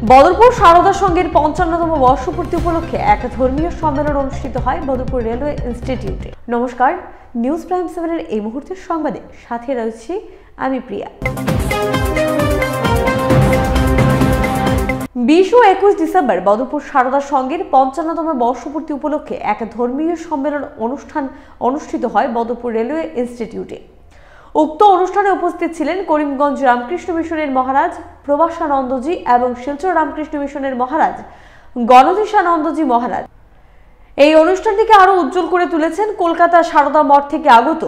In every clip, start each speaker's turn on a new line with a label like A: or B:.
A: বদরপুর সারদা সংঘের ৫৫তম বর্ষপূর্তি উপলক্ষে এক ধর্মীয় সম্মেলন অনুষ্ঠিত হয় বদরপুর রেলওয়ে ইনস্টিটিউটে। নমস্কার, নিউজ প্রাইম 7-এর এই মুহূর্তের সংবাদে সাথে রয়েছি আমি প্রিয়া। ২০ ও ২১ ডিসেম্বর বদরপুর সারদা সংঘের ৫৫তম বর্ষপূর্তি উপলক্ষে এক ধর্মীয় সম্মেলন অনুষ্ঠান অনুষ্ঠিত হয় বদরপুর রেলওয়ে ইনস্টিটিউটে। উক্ত অনুষ্ঠানে উপস্থিত ছিলেন করিমগঞ্জ রামকৃষ্ণ মিশনের মহারাজ প্রভাসানন্দজি এবং শিলচর রামকৃষ্ণ মিশনের মহারাজ গণধীশানন্দজি মহারাজ। এই অনুষ্ঠানটিকে আরো উজ্জ্বল করে তুলেছেন কলকাতা সারদা মঠ থেকে আগত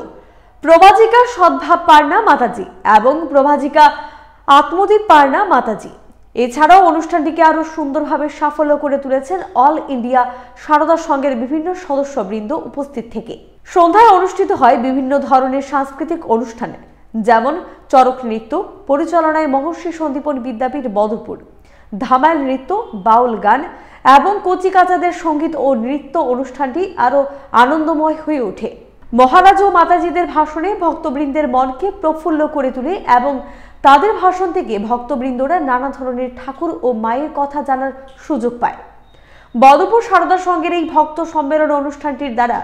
A: প্রভাজিকা সদ্ভাব পারনা মাতাজি এবং প্রভাজিকা আত্মদীপ পারনা মাতাজি। এছাড়াও অনুষ্ঠানটিকে আরো সুন্দরভাবে সাফল্য করে তুলেছেন অল ইন্ডিয়া সারদা সংঘের বিভিন্ন সদস্যবৃন্দ উপস্থিত থেকে। সন্ধ্যায় অনুষ্ঠিত হয় বিভিন্ন ধরনের সাংস্কৃতিক অনুষ্ঠান, যেমন চরক নৃত্য পরিচালনায় মহর্ষি সন্দীপন বিদ্যাপীঠ বদরপুর, ধামাইল নৃত্য, বাউল গান এবং কচিকাচাদের সঙ্গীত ও নৃত্য। অনুষ্ঠানটি আরো আনন্দময় হয়ে ওঠে। মহারাজ ও মাতাজিদের ভাষণে ভক্তবৃন্দের মনকে প্রফুল্ল করে তোলে এবং তাদের ভাষণ থেকে ভক্তবৃন্দরা নানা ধরনের ঠাকুর ও মায়ের কথা জানার সুযোগ পায়। বদরপুর সারদা সংঘের এই ভক্ত সম্মেলন অনুষ্ঠানটির দ্বারা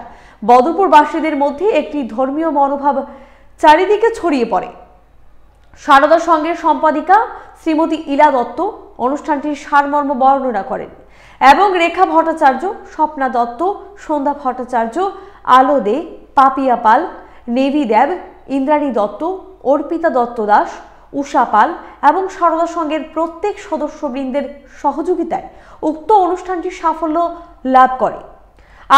A: বদরপুরবাসীদের মধ্যে একটি ধর্মীয় মনোভাব চারিদিকে ছড়িয়ে পড়ে। সারদা সংঘের সম্পাদিকা শ্রীমতী ইলা দত্ত অনুষ্ঠানটির সারমর্ম বর্ণনা করেন এবং রেখা ভট্টাচার্য, স্বপ্না দত্ত, সন্ধ্যা ভট্টাচার্য, আলো দে, পাপিয়া পাল, নেভি দেব, ইন্দ্রাণী দত্ত, অর্পিতা দত্ত দাস, উষা পাল এবং সারদা সংঘের প্রত্যেক সদস্যবৃন্দের সহযোগিতায় উক্ত অনুষ্ঠানটি সাফল্য লাভ করে।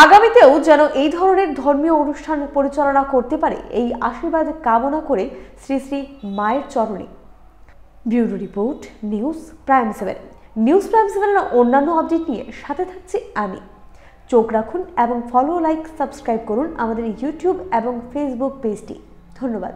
A: আগামীতেও যেন এই ধরনের ধর্মীয় অনুষ্ঠান পরিচালনা করতে পারে এই আশীর্বাদ কামনা করে শ্রী শ্রী মায়ের চরণে। Bureau report, news prime 7। News prime 7-এর অন্যান্য আপডেট নিয়ে সাথে থাকছি আমি। চোখ রাখুন এবং ফলো, লাইক, সাবস্ক্রাইব করুন আমাদের ইউটিউব এবং ফেসবুক পেজটি। ধন্যবাদ।